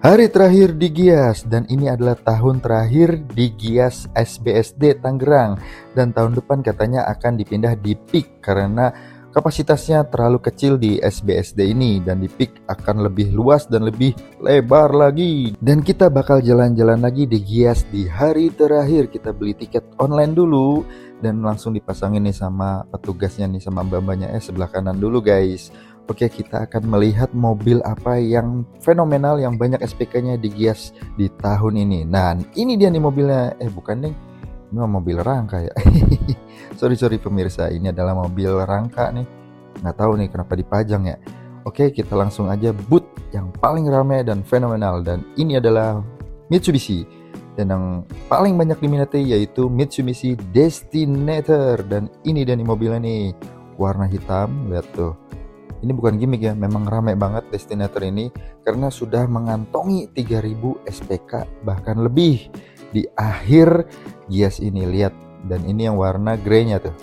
Hari terakhir di Gias, dan ini adalah tahun terakhir di Gias SBSD Tangerang. Dan tahun depan katanya akan dipindah di PIK karena kapasitasnya terlalu kecil di SBSD ini, dan di PIK akan lebih luas dan lebih lebar lagi. Dan kita bakal jalan-jalan lagi di Gias di hari terakhir. Kita beli tiket online dulu dan langsung dipasangin nih sama petugasnya nih, sama mbak-mbaknya sebelah kanan dulu guys. Oke, kita akan melihat mobil apa yang fenomenal, yang banyak SPK-nya di Gias di tahun ini. Nah, ini dia nih mobilnya. Bukan nih, ini mobil rangka ya. sorry pemirsa, ini adalah mobil rangka nih. Nggak tahu nih kenapa dipajang ya. Oke, kita langsung aja booth yang paling ramai dan fenomenal. Dan ini adalah Mitsubishi. Dan yang paling banyak diminati yaitu Mitsubishi Destinator. Dan ini dia nih mobilnya nih, warna hitam. Lihat tuh. Ini bukan gimmick ya, memang ramai banget Destinator ini karena sudah mengantongi 3000 SPK bahkan lebih di akhir Gias ini. Lihat, dan ini yang warna grey-nya tuh.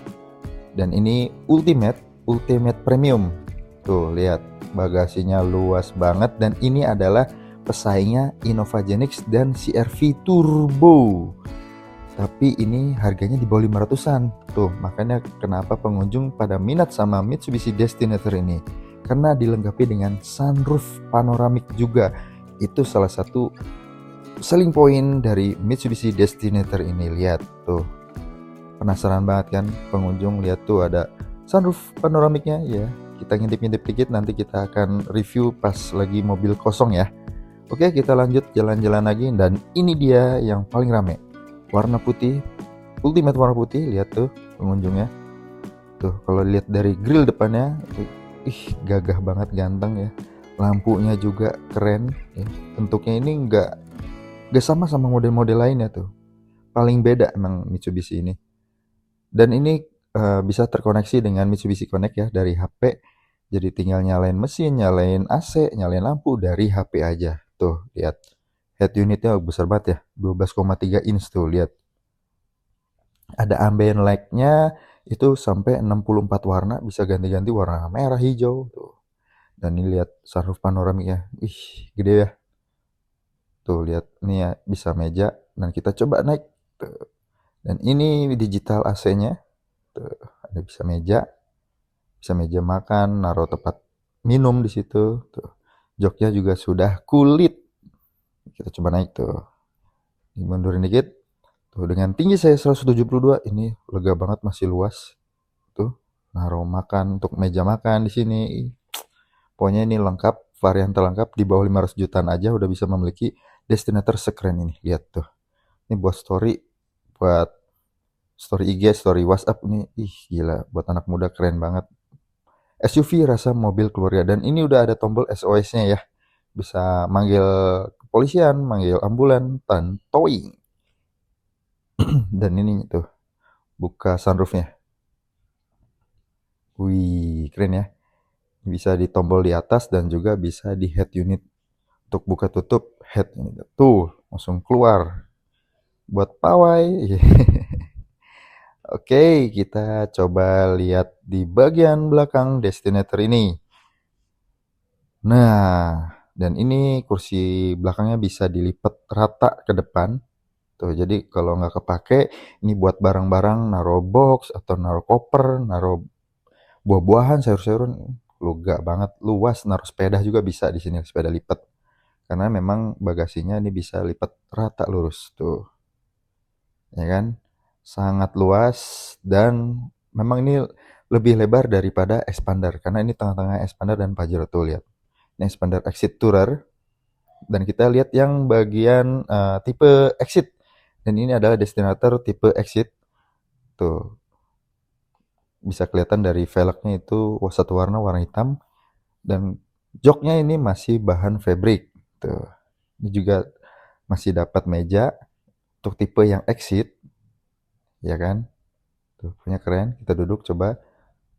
Dan ini Ultimate Premium. Tuh, lihat bagasinya luas banget, dan ini adalah pesaingnya Innova Genix dan CR-V Turbo. Tapi ini harganya di bawah 500-an. Tuh, makanya kenapa pengunjung pada minat sama Mitsubishi Destinator ini. Karena dilengkapi dengan sunroof panoramik juga. Itu salah satu selling point dari Mitsubishi Destinator ini. Lihat tuh. Penasaran banget kan pengunjung, lihat tuh ada sunroof panoramiknya ya. Kita ngintip-ngintip dikit, nanti kita akan review pas lagi mobil kosong ya. Oke, kita lanjut jalan-jalan lagi, dan ini dia yang paling rame. Warna putih, Ultimate warna putih. Lihat tuh pengunjungnya. Tuh, kalau lihat dari grill depannya, gagah banget, ganteng ya. Lampunya juga keren ya. Bentuknya ini nggak sama model-model lainnya tuh. Paling beda emang Mitsubishi ini. Dan ini bisa terkoneksi dengan Mitsubishi Connect ya dari HP. Jadi tinggal nyalain mesin, nyalain AC, nyalain lampu dari HP aja. Tuh, lihat. Head unitnya besar banget ya, 12,3 inch tuh, lihat. Ada ambient light-nya itu sampai 64 warna, bisa ganti-ganti warna merah, hijau tuh. Dan ini lihat sunroof panoramiknya. Gede ya. Tuh, lihat ini ya, bisa meja, dan kita coba naik. Tuh. Dan ini digital AC-nya. Tuh, ada bisa meja makan, naruh tempat minum di situ. Tuh. Joknya juga sudah kulit. Kita coba naik tuh. Mundurin dikit. Tuh, dengan tinggi saya 172, ini lega banget, masih luas. Tuh, naruh makan untuk meja makan di sini. Pokoknya ini lengkap, varian terlengkap di bawah 500 jutaan aja udah bisa memiliki Destinator sekeren ini. Lihat tuh. Ini buat story IG, story WhatsApp nih. Gila, buat anak muda keren banget. SUV rasa mobil keluarga, dan ini udah ada tombol SOS-nya ya. Bisa manggil kepolisian, manggil ambulan, dan towing. Dan ini tuh, buka sunroofnya. Wih, keren ya. Bisa di tombol di atas dan juga bisa di head unit untuk buka tutup head unit. Tuh, langsung keluar buat pawai. Oke, kita coba lihat di bagian belakang Destinator ini. Nah, dan ini kursi belakangnya bisa dilipat rata ke depan. Tuh, jadi kalau nggak kepake, ini buat barang-barang, naruh box atau naruh koper, naruh buah-buahan, sayur-sayuran, lega banget, luas. Naruh sepeda juga bisa di sini, sepeda lipat. Karena memang bagasinya ini bisa lipat rata lurus tuh. Ya kan? Sangat luas, dan memang ini lebih lebar daripada Expander karena ini tengah-tengah Expander dan Pajero tuh, lihat. Ini Expander Exit Tourer, dan kita lihat yang bagian tipe Exit, dan ini adalah Destinator tipe Exit. Tuh, bisa kelihatan dari velgnya itu satu warna hitam, dan joknya ini masih bahan fabric. Tuh. Ini juga masih dapat meja untuk tipe yang Exit, ya kan? Tuh, punya keren. Kita duduk coba.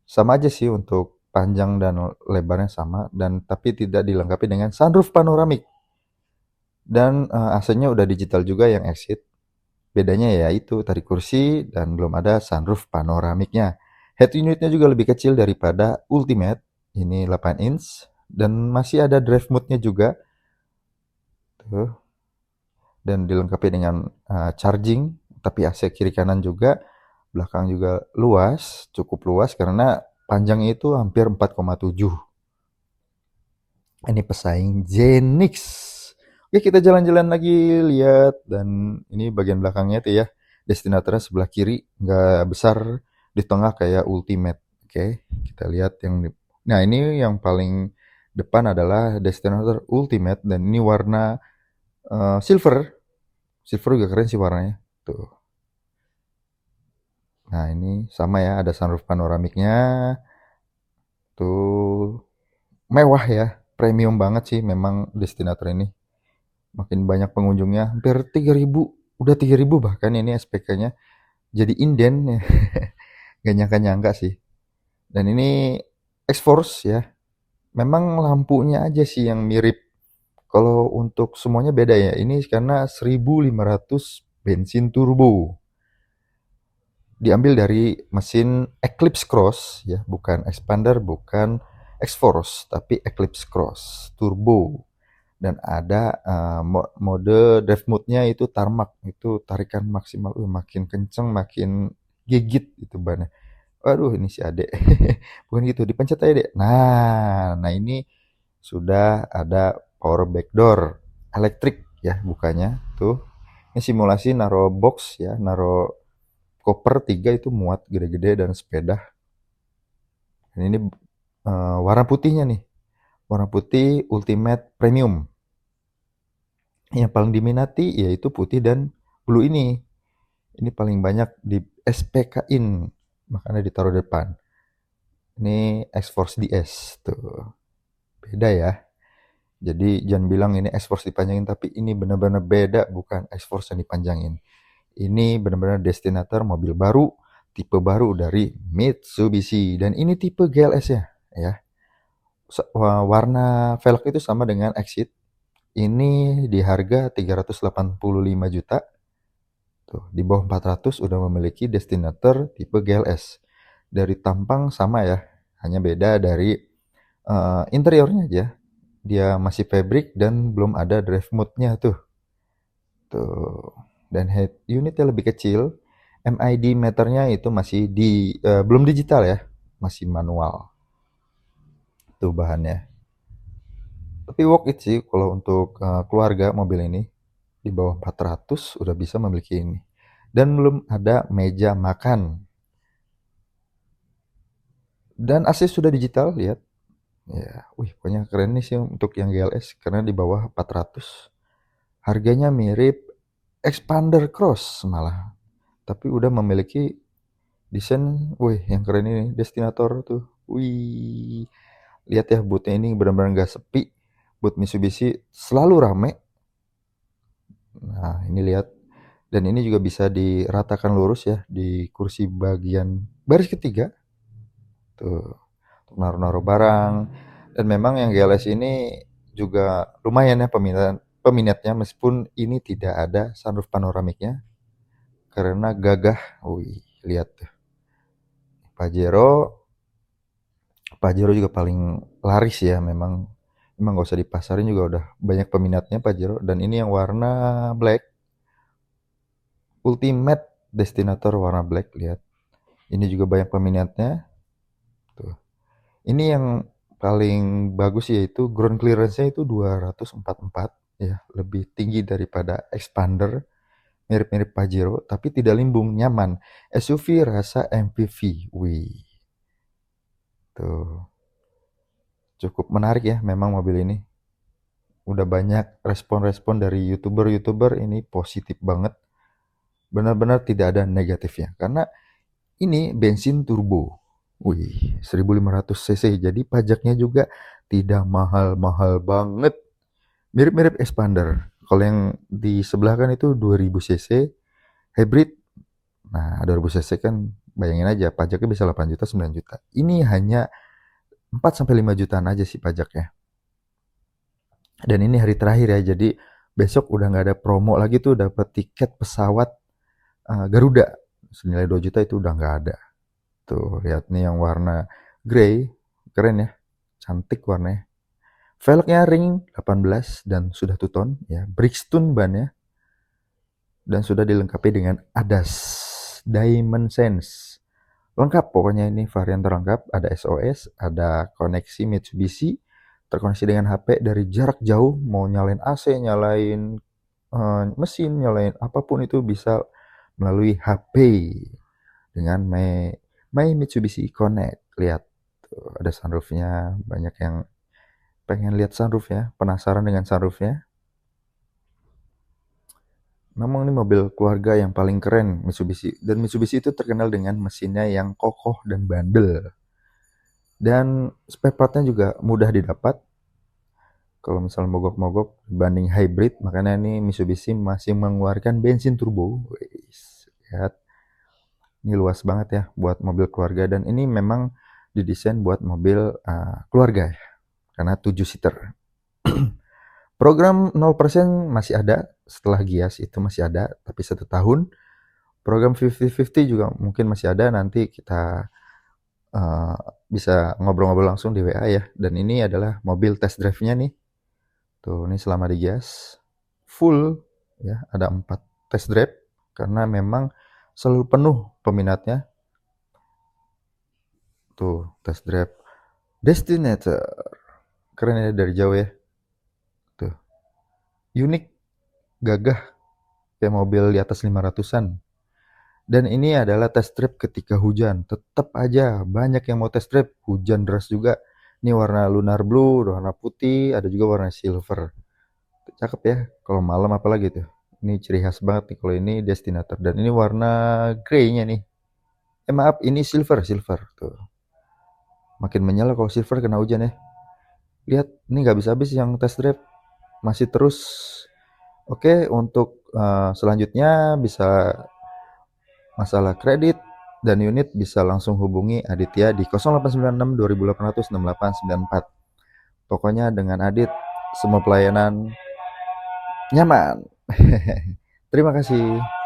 Sama aja sih untuk panjang dan lebarnya sama, dan tapi tidak dilengkapi dengan sunroof panoramik. Dan AC-nya udah digital juga yang Exit. Bedanya ya itu tadi kursi dan belum ada sunroof panoramiknya. Head unitnya juga lebih kecil daripada Ultimate. Ini 8 inch dan masih ada drive mode-nya juga. tuh, dan dilengkapi dengan charging, tapi AC kiri kanan juga, belakang juga luas, cukup luas karena panjangnya itu hampir 4,7. Ini pesaing Genix. Oke, kita jalan-jalan lagi lihat, dan ini bagian belakangnya tuh ya. Destinatornya sebelah kiri, nggak besar, di tengah kayak Ultimate. Oke, kita lihat yang nah, ini yang paling depan adalah Destinator Ultimate, dan ini warna silver. Silver juga keren sih warnanya. Tuh. Nah, ini sama ya, ada sunroof panoramiknya. Tuh, mewah ya. Premium banget sih memang Destinator ini. Makin banyak pengunjungnya, hampir 3.000, udah 3.000 bahkan ini SPK-nya. Jadi inden ya. Gak nyangka-nyangka sih. Dan ini X-Force ya. Memang lampunya aja sih yang mirip. Kalau untuk semuanya beda ya. Ini karena 1.500 bensin turbo. Diambil dari mesin Eclipse Cross ya, bukan Expander, bukan X-Force, tapi Eclipse Cross turbo. Dan ada mode drive mode-nya itu tarmac, itu tarikan maksimal, makin kenceng makin gigit itu bannya. Waduh, ini si adek. Bukan gitu, dipencet aja dek. Nah ini sudah ada power back door elektrik ya bukanya tuh. Ini simulasi naro box ya, naro koper 3 itu muat gede-gede dan sepeda. Dan ini warna putihnya nih, warna putih Ultimate Premium. Yang paling diminati yaitu putih dan blue ini. Ini paling banyak di SPK-in, makanya ditaruh depan. Ini X-Force DS tuh. Beda ya. Jadi jangan bilang ini X-Force dipanjangin, tapi ini benar-benar beda, bukan X-Force yang dipanjangin. Ini benar-benar Destinator mobil baru, tipe baru dari Mitsubishi, dan ini tipe GLS ya. Warna velg itu sama dengan Exit. Ini di harga 385 juta. Tuh, di bawah 400 udah memiliki Destinator tipe GLS. Dari tampang sama ya, hanya beda dari interiornya aja. Dia masih fabric dan belum ada drive mode-nya tuh. Tuh. Dan head unitnya lebih kecil. MID meternya itu masih belum digital ya, masih manual. Tuh bahannya. Tapi worth it sih kalau untuk keluarga mobil ini. Di bawah 400 udah bisa memiliki ini. Dan belum ada meja makan. Dan AC sudah digital, lihat. Ya, wih, pokoknya keren nih sih untuk yang GLS karena di bawah 400. Harganya mirip Expander Cross malah. Tapi udah memiliki desain, wih, yang keren ini Destinator tuh. Wih, lihat ya, bootnya ini benar-benar nggak sepi. Boot Mitsubishi selalu rame. Nah, ini lihat. Dan ini juga bisa diratakan lurus ya di kursi bagian baris ketiga. Tuh, untuk naruh-naruh barang. Dan memang yang GLS ini juga lumayan ya peminatnya, meskipun ini tidak ada sunroof panoramiknya karena gagah. Wih, lihat tuh. Pajero, Pajero juga paling laris ya, memang gak usah dipasarin juga udah banyak peminatnya Pajero. Dan ini yang warna black, Ultimate Destinator warna black, lihat. Ini juga banyak peminatnya. Tuh. Ini yang paling bagus yaitu ground clearance-nya itu 244 ya, lebih tinggi daripada Expander, mirip-mirip Pajero, tapi tidak limbung, nyaman. SUV rasa MPV. Wih. Tuh. Cukup menarik ya memang mobil ini. Udah banyak respon-respon dari YouTuber ini positif banget. Benar-benar tidak ada negatifnya karena ini bensin turbo. Wih, 1500 cc. Jadi pajaknya juga tidak mahal-mahal banget. Mirip-mirip Expander. Kalau yang di sebelah kan itu 2000 cc hybrid. Nah, 2000 cc kan bayangin aja pajaknya bisa 8 juta, 9 juta. Ini hanya 4 sampai 5 jutaan aja sih pajaknya. Dan ini hari terakhir ya. Jadi besok udah nggak ada promo lagi tuh, dapat tiket pesawat Garuda senilai 2 juta itu udah nggak ada. Tuh, lihat nih yang warna grey, keren ya, cantik warnanya. Velgnya ring 18 dan sudah two-tone ya, Bridgestone bannya, dan sudah dilengkapi dengan ADAS Diamond Sense. Lengkap pokoknya, ini varian terlengkap, ada SOS, ada koneksi Mitsubishi, terkoneksi dengan HP dari jarak jauh, mau nyalain AC, nyalain mesin, nyalain apapun itu bisa melalui HP dengan My Mitsubishi Connect. Lihat tuh, ada sunroofnya, banyak yang pengen lihat sunroof ya, penasaran dengan sunroofnya. Memang ini mobil keluarga yang paling keren Mitsubishi, dan Mitsubishi itu terkenal dengan mesinnya yang kokoh dan bandel, dan spare partnya juga mudah didapat. Kalau misalnya mogok-mogok dibanding hybrid, makanya ini Mitsubishi masih mengeluarkan bensin turbo. Wis, lihat, ini luas banget ya buat mobil keluarga, dan ini memang didesain buat mobil keluarga ya, karena 7 seater. Program 0% masih ada, setelah Gias itu masih ada, tapi 1 tahun. Program 50-50 juga mungkin masih ada, nanti kita bisa ngobrol-ngobrol langsung di WA ya. Dan ini adalah mobil test drive-nya nih. Tuh, ini selama di Gias full ya, ada 4 test drive karena memang selalu penuh peminatnya. Tuh, test drive Destinator. Keren ya dari jauh ya. Tuh. Unik, gagah, kayak mobil di atas 500-an. Dan ini adalah test drive ketika hujan. Tetap aja banyak yang mau test drive, hujan deras juga. Ini warna lunar blue, warna putih, ada juga warna silver. Cakep ya, kalau malam apalagi tuh. Ini ciri khas banget nih kalau ini Destinator. Dan ini warna grey-nya nih. Maaf, ini silver tuh. Makin menyala kalau silver kena hujan ya. Lihat, ini nggak habis-habis yang test drive. Masih terus. Oke, untuk selanjutnya bisa masalah kredit dan unit bisa langsung hubungi Aditya di 0896 2800 6894. Pokoknya dengan Adit semua pelayanan nyaman. Terima kasih.